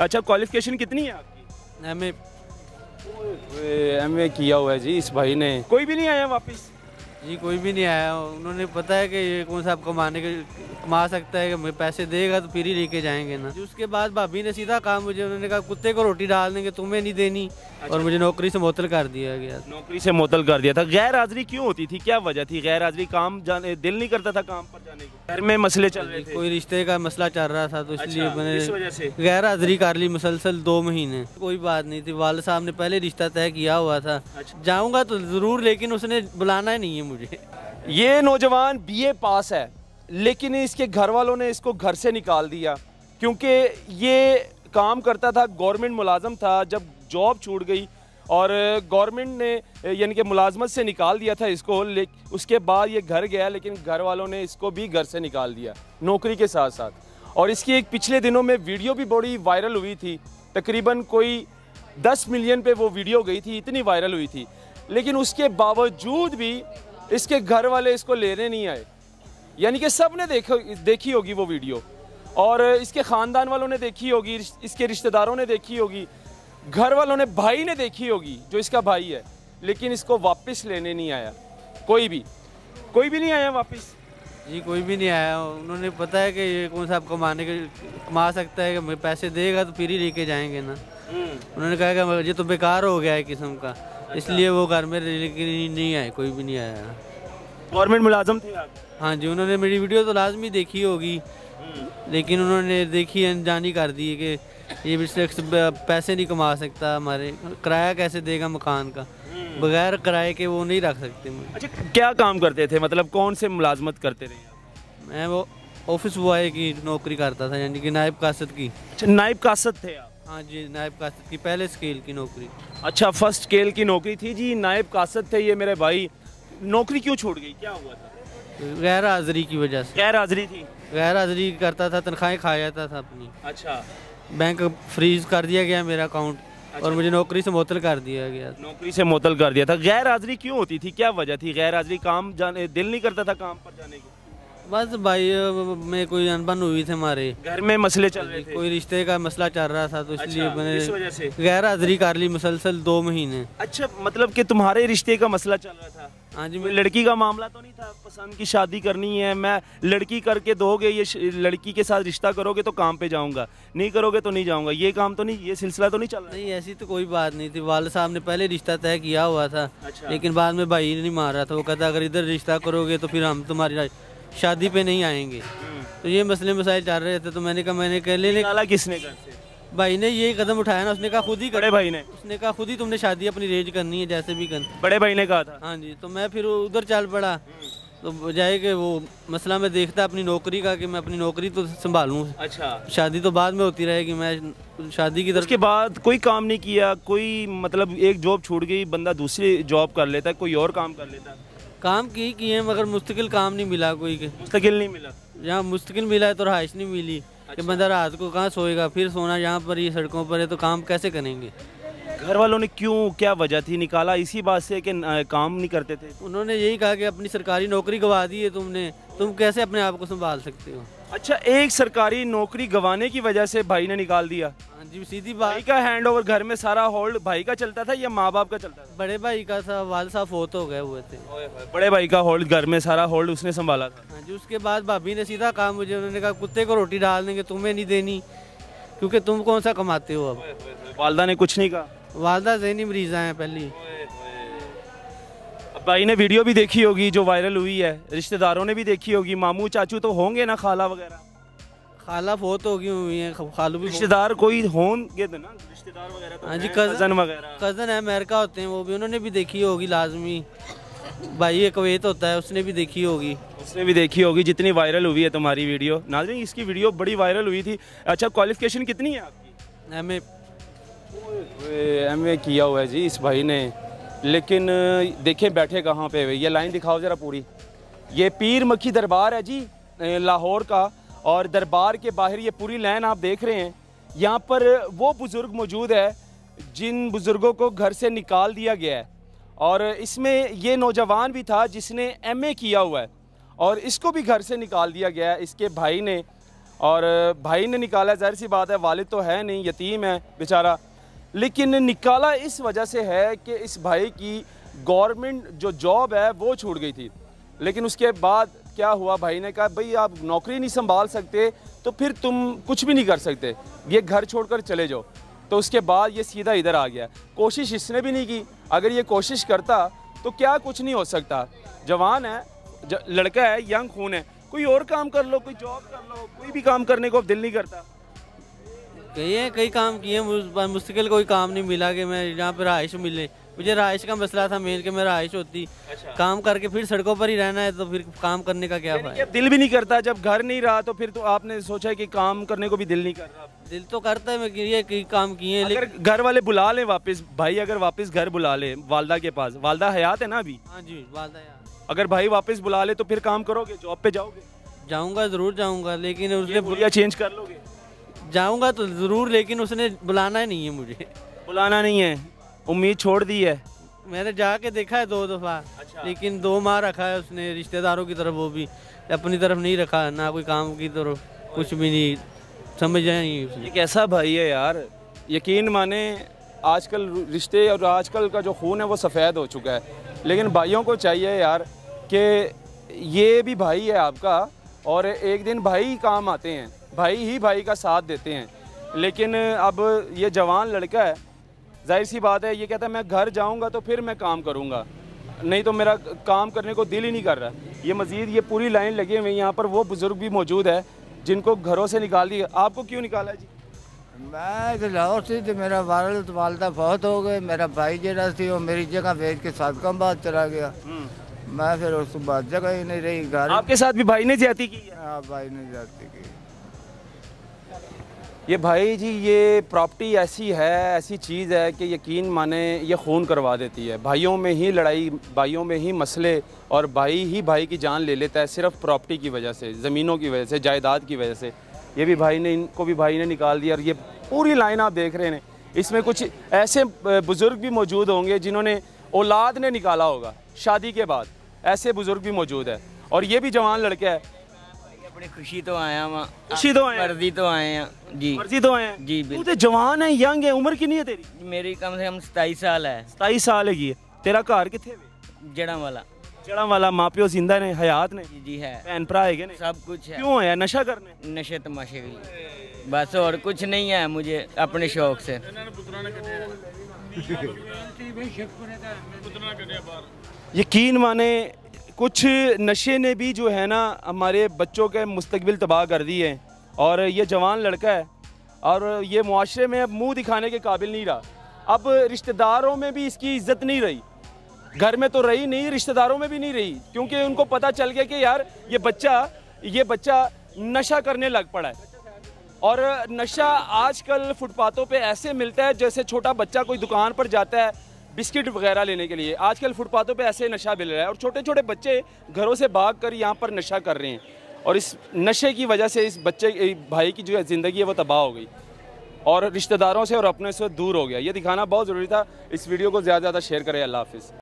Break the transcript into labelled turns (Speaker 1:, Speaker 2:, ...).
Speaker 1: अच्छा, क्वालिफिकेशन कितनी है आपकी?
Speaker 2: एमए
Speaker 1: किया हुआ है जी इस भाई ने। कोई भी नहीं आया वापस?
Speaker 2: जी कोई भी नहीं आया। उन्होंने पता है कि ये कौन सा कमा सकता है, कि पैसे देगा तो फिर ही लेके जाएंगे ना। उसके बाद भाभी ने सीधा कहा मुझे, उन्होंने कहा कुत्ते को रोटी डाल देंगे, तुम्हें नहीं देनी। अच्छा। और मुझे नौकरी से मुअत्तल कर दिया गया।
Speaker 1: नौकरी से मुअत्तल कर दिया था। गैर हाजिरी क्यों होती थी, क्या वजह थी? गैर हाजिरी काम जाने दिल नहीं करता था काम पर जाने को? घर में मसले चल रहे थे,
Speaker 2: कोई रिश्ते का मसला चल रहा था, तो इसलिए मैंने
Speaker 1: इस वजह से
Speaker 2: गैर हाजिरी कर ली मुसलसल 2 महीने। कोई बात नहीं थी, वालिद साहब ने पहले रिश्ता तय किया हुआ था। जाऊँगा तो ज़रूर, लेकिन उसने बुलाना ही नहीं है मुझे।
Speaker 1: ये नौजवान बीए पास है, लेकिन इसके घर वालों ने इसको घर से निकाल दिया क्योंकि ये काम करता था, गवर्नमेंट मुलाजम था। जब जॉब छूट गई और गवर्नमेंट ने यानी कि मुलाजमत से निकाल दिया था इसको, उसके बाद ये घर गया, लेकिन घर वालों ने इसको भी घर से निकाल दिया नौकरी के साथ साथ। और इसकी एक पिछले दिनों में वीडियो भी बड़ी वायरल हुई थी, तकरीबन कोई 10 मिलियन पे वो वीडियो गई थी, इतनी वायरल हुई थी। लेकिन उसके बावजूद भी इसके घर वाले इसको लेने नहीं आए, यानी कि सब ने देखी होगी वो वीडियो, और इसके ख़ानदान वालों ने देखी होगी, इसके रिश्तेदारों ने देखी होगी, घर वालों ने, भाई ने देखी होगी जो इसका भाई है, लेकिन इसको वापस लेने नहीं आया। कोई भी नहीं आया वापस?
Speaker 2: जी कोई भी नहीं आया। उन्होंने पता है कि ये कौन सा कमा सकता है, कि पैसे देगा तो फिर ही लेके जाएंगे ना। उन्होंने कहा कि ये तो बेकार हो गया है किस्म का। अच्छा। इसलिए वो घर में नहीं आए, कोई भी नहीं आया।
Speaker 1: गवर्नमेंट मुलाजम थे आप?
Speaker 2: हाँ जी, उन्होंने मेरी वीडियो तो लाजमी देखी होगी, लेकिन उन्होंने देखी अनजानी कर दी कि ये शख्स पैसे नहीं कमा सकता, हमारे किराया कैसे देगा मकान का, बगैर किराए के वो नहीं रख सकते मुझे।
Speaker 1: अच्छा, क्या काम करते थे, मतलब कौन से मुलाजमत करते रहे?
Speaker 2: मैं वो ऑफिस बॉय की नौकरी करता था, यानी कि नायब कासद की।
Speaker 1: अच्छा, नायब कासद थे आप?
Speaker 2: हाँ जी, नायब कासद की पहले स्केल की नौकरी।
Speaker 1: अच्छा, फर्स्ट स्केल की नौकरी थी जी, नायब कासद थे ये मेरे भाई। नौकरी क्यों छूट गई, क्या हुआ था?
Speaker 2: गैर हाजिरी की वजह से।
Speaker 1: गैर हाजिरी थी?
Speaker 2: गैर हाजिरी करता था, तनख्वाहें खा जाता था अपनी।
Speaker 1: अच्छा।
Speaker 2: बैंक फ्रीज कर दिया गया मेरा अकाउंट। अच्छा। और मुझे नौकरी से मुअत्तल कर दिया गया।
Speaker 1: नौकरी से मुअत्तल कर दिया था। गैर हाजिरी क्यों होती थी, क्या वजह थी? गैर हाजिरी काम जाने दिल नहीं करता था काम पर जाने को?
Speaker 2: बस भाई में कोई अनबन हुई थी, हमारे
Speaker 1: घर में मसले चल रहे थे,
Speaker 2: कोई रिश्ते का मसला चल रहा था, तो इसलिए मैंने
Speaker 1: इस वजह से
Speaker 2: गैर हाजिरी कर ली मुसलसल 2 महीने।
Speaker 1: अच्छा, मतलब कि तुम्हारे रिश्ते का मसला चल रहा था?
Speaker 2: हाँ जी।
Speaker 1: लड़की का मामला तो नहीं था, पसंद की शादी करनी है, मैं लड़की करके दोगे, ये लड़की के साथ रिश्ता करोगे तो काम पे जाऊंगा, नहीं करोगे तो नहीं जाऊंगा, ये काम तो नहीं, ये सिलसिला तो नहीं चल रहा?
Speaker 2: नहीं, ऐसी तो कोई बात नहीं थी। वालिद साहब ने पहले रिश्ता तय किया हुआ था। अच्छा। लेकिन बाद में भाई नहीं मान रहा था, वो कहता अगर इधर रिश्ता करोगे तो फिर हम तुम्हारी शादी पे नहीं आएंगे। तो ये मसले मसाइल चल रहे थे, तो मैंने कहा ले
Speaker 1: निकाला किसने घर से? भाई
Speaker 2: ने ये कदम उठाया ना, उसने कहा खुद ही।
Speaker 1: बड़े भाई ने?
Speaker 2: उसने कहा खुद ही तुमने शादी अपनी रेंज करनी है, जैसे भी करनी।
Speaker 1: बड़े भाई ने कहा था?
Speaker 2: हाँ जी। तो मैं फिर उधर चल पड़ा, तो बजाय कि वो मसला मैं देखता अपनी नौकरी का, कि मैं अपनी नौकरी तो संभालूं।
Speaker 1: अच्छा। शादी
Speaker 2: शादी तो बाद में होती रहेगी, मैं शादी की तरफ।
Speaker 1: उसके बाद कोई काम नहीं किया, कोई मतलब एक जॉब छूट गई, बंदा दूसरी जॉब कर लेता, कोई और काम कर लेता?
Speaker 2: काम किए मगर मुस्तकिल काम नहीं मिला कोई के।
Speaker 1: मुस्तकिल नहीं मिला?
Speaker 2: जहाँ मुस्तकिल मिला है तो रहाइश नहीं मिली। अच्छा। कि बंदा रात को कहाँ सोएगा, फिर सोना यहाँ पर, ये सड़कों पर है, तो काम कैसे करेंगे?
Speaker 1: घर वालों ने क्यों, क्या वजह थी, निकाला इसी बात से कि काम नहीं करते थे?
Speaker 2: उन्होंने यही कहा कि अपनी सरकारी नौकरी गंवा दी है तुमने, तुम कैसे अपने आप को संभाल सकते हो?
Speaker 1: अच्छा, एक सरकारी नौकरी गंवाने की वजह से भाई ने निकाल दिया?
Speaker 2: हाँ जी, सीधी बात।
Speaker 1: भाई का हैंड ओवर, घर में सारा होल्ड भाई का चलता था या माँ बाप का चलता था?
Speaker 2: बड़े भाई का था, वालिद साहब फोत हो गए हुए थे।
Speaker 1: बड़े भाई का होल्ड, घर में सारा होल्ड उसने संभाला था?
Speaker 2: हाँ जी। उसके बाद भाभी ने सीधा कहा मुझे, उन्होंने कहा कुत्ते को रोटी डाल देंगे, तुम्हें नहीं देनी, क्योंकि तुम कौन सा कमाते हो। अब
Speaker 1: वालदा ने कुछ नहीं कहा?
Speaker 2: वालदा ज़हनी मरीज़ा हैं पहली।
Speaker 1: भाई ने वीडियो भी देखी होगी जो वायरल हुई है, रिश्तेदारों ने भी देखी होगी, मामू चाचू तो होंगे ना, खाला वगैरह?
Speaker 2: खाला फोत हो गई हुई है, खालू भी।
Speaker 1: रिश्तेदार कोई होंगे ना, रिश्तेदार वगैरह तो?
Speaker 2: हाँ जी,
Speaker 1: कजन वगैरह।
Speaker 2: कजन है, अमेरिका होते हैं, वो भी उन्होंने भी देखी होगी लाजमी। भाई कुवैत होता है, उसने भी देखी होगी।
Speaker 1: उसने भी देखी होगी, जितनी वायरल हुई है तुम्हारी वीडियो। नाज़रीन, इसकी वीडियो बड़ी वायरल हुई थी। अच्छा, क्वालिफिकेशन कितनी है आपकी? एमए किया हुआ है जी इस भाई ने, लेकिन देखें बैठे कहाँ पे हुए। ये लाइन दिखाओ ज़रा पूरी। ये पीर मक्खी दरबार है जी लाहौर का, और दरबार के बाहर ये पूरी लाइन आप देख रहे हैं। यहाँ पर वो बुज़ुर्ग मौजूद है जिन बुज़ुर्गों को घर से निकाल दिया गया है, और इसमें ये नौजवान भी था जिसने एमए किया हुआ है, और इसको भी घर से निकाल दिया गया है इसके भाई ने। और भाई ने निकाला, जाहिर सी बात है, वालिद तो है नहीं, यतीम है बेचारा, लेकिन निकाला इस वजह से है कि इस भाई की गवर्नमेंट जो जॉब है वो छूट गई थी। लेकिन उसके बाद क्या हुआ, भाई ने कहा भाई आप नौकरी नहीं संभाल सकते तो फिर तुम कुछ भी नहीं कर सकते, ये घर छोड़कर चले जाओ। तो उसके बाद ये सीधा इधर आ गया। कोशिश इसने भी नहीं की, अगर ये कोशिश करता तो क्या कुछ नहीं हो सकता। जवान है, लड़का है, यंग खून है, कोई और काम कर लो, कोई जॉब कर लो, कोई भी काम करने को दिल नहीं करता।
Speaker 2: कई काम किए, मुश्किल कोई काम नहीं मिला कि मैं यहाँ पे रहाइश मिले। मुझे रहाइश का मसला था मेन, कि मैं रहाइश होती। अच्छा। काम करके फिर सड़कों पर ही रहना है तो फिर काम करने का क्या फायदा।
Speaker 1: दिल भी नहीं करता जब घर नहीं रहा, तो फिर तो आपने सोचा कि काम करने को भी दिल नहीं कर रहा।
Speaker 2: दिल तो करता है, मैं ये कई काम किए,
Speaker 1: लेकिन घर वाले बुला ले वापस, भाई अगर वापस घर बुला ले वालदा के पास, वालदा हयात है ना अभी?
Speaker 2: हाँ जी, वालदा यार।
Speaker 1: अगर भाई वापस बुला ले तो फिर काम करोगे, जॉब पे जाओगे?
Speaker 2: जाऊंगा, जरूर जाऊंगा, लेकिन उसने
Speaker 1: बुलिया चेंज कर लोगे?
Speaker 2: जाऊंगा तो जरूर, लेकिन उसने बुलाना ही नहीं है मुझे।
Speaker 1: बुलाना नहीं है, उम्मीद छोड़ दी है?
Speaker 2: मैंने जाके देखा है 2 दफ़ा। अच्छा। लेकिन 2 माह रखा है उसने, रिश्तेदारों की तरफ, वो भी अपनी तरफ नहीं रखा, ना कोई काम की तरफ, कुछ भी नहीं, समझा नहीं उसने।
Speaker 1: ये कैसा भाई है यार। यकीन माने आजकल रिश्ते और आजकल का जो खून है वो सफ़ेद हो चुका है, लेकिन भाइयों को चाहिए यार कि ये भी भाई है आपका, और एक दिन भाई काम आते हैं, भाई ही भाई का साथ देते हैं। लेकिन अब ये जवान लड़का है, जाहिर सी बात है, ये कहता है मैं घर जाऊंगा तो फिर मैं काम करूंगा, नहीं तो मेरा काम करने को दिल ही नहीं कर रहा। ये मज़ीद ये पूरी लाइन लगी हुई, यहाँ पर वो बुज़ुर्ग भी मौजूद है जिनको घरों से निकाल दिया। आपको क्यों निकाला जी?
Speaker 3: मैं तो लाहौर से थे, मेरा वालदा बहुत हो गए, मेरा भाई जरा थी वो मेरी जगह भेज के सादकाबाद चला गया। मैं फिर उस बाद जगह ही नहीं रही घर।
Speaker 1: आपके साथ भी भाई ने ज्यादती की?
Speaker 3: हाँ, भाई ने ज्यादती की।
Speaker 1: ये भाई जी, ये प्रॉपर्टी ऐसी है, ऐसी चीज़ है कि यकीन माने ये खून करवा देती है। भाइयों में ही लड़ाई, भाइयों में ही मसले, और भाई ही भाई की जान ले लेता है सिर्फ प्रॉपर्टी की वजह से, ज़मीनों की वजह से, जायदाद की वजह से। ये भी भाई ने, इनको भी भाई ने निकाल दिया। और ये पूरी लाइन आप देख रहे हैं, इसमें कुछ ऐसे बुज़ुर्ग भी मौजूद होंगे जिन्होंने औलाद ने निकाला होगा शादी के बाद, ऐसे बुज़ुर्ग भी मौजूद है। और ये भी जवान लड़का है।
Speaker 4: अपनी खुशी तो आया वहाँ,
Speaker 1: खुशी तो आए,
Speaker 4: मर्जी तो आए हैं जी,
Speaker 1: मर्जी तो आए हैं
Speaker 4: जी।
Speaker 1: तू तो जवान है, यंग है, उम्र कितनी है तेरी?
Speaker 4: मेरी कम से कम 27 साल है।
Speaker 1: 27 साल है। तेरा घर किथे?
Speaker 4: जड़ा वाला।
Speaker 1: जड़ा वाला। माँ प्यो जिंदा ने, हयात ने?
Speaker 4: जी है।
Speaker 1: भैन भरा है ने?
Speaker 4: सब कुछ है।
Speaker 1: क्यों है? नशा करने?
Speaker 4: नशे तमाशे के लिए बस, और कुछ नहीं है मुझे अपने शौक से।
Speaker 1: यकीन माने कुछ नशे ने भी जो है ना हमारे बच्चों के मुस्तकबिल तबाह कर दी है। और ये जवान लड़का है और ये मुआशरे में अब मुंह दिखाने के काबिल नहीं रहा। अब रिश्तेदारों में भी इसकी इज्जत नहीं रही, घर में तो रही नहीं, रिश्तेदारों में भी नहीं रही, क्योंकि उनको पता चल गया कि यार ये बच्चा नशा करने लग पड़ा है। और नशा आजकल फुटपाथों पे ऐसे मिलता है जैसे छोटा बच्चा कोई दुकान पर जाता है बिस्किट वगैरह लेने के लिए, आजकल फुटपाथों पे ऐसे नशा मिल रहा है। और छोटे छोटे बच्चे घरों से भाग कर यहाँ पर नशा कर रहे हैं, और इस नशे की वजह से इस बच्चे भाई की जो ज़िंदगी है वो तबाह हो गई और रिश्तेदारों से और अपने से दूर हो गया। ये दिखाना बहुत ज़रूरी था। इस वीडियो को ज़्यादा से ज़्यादा शेयर करें। अल्लाह हाफिज़।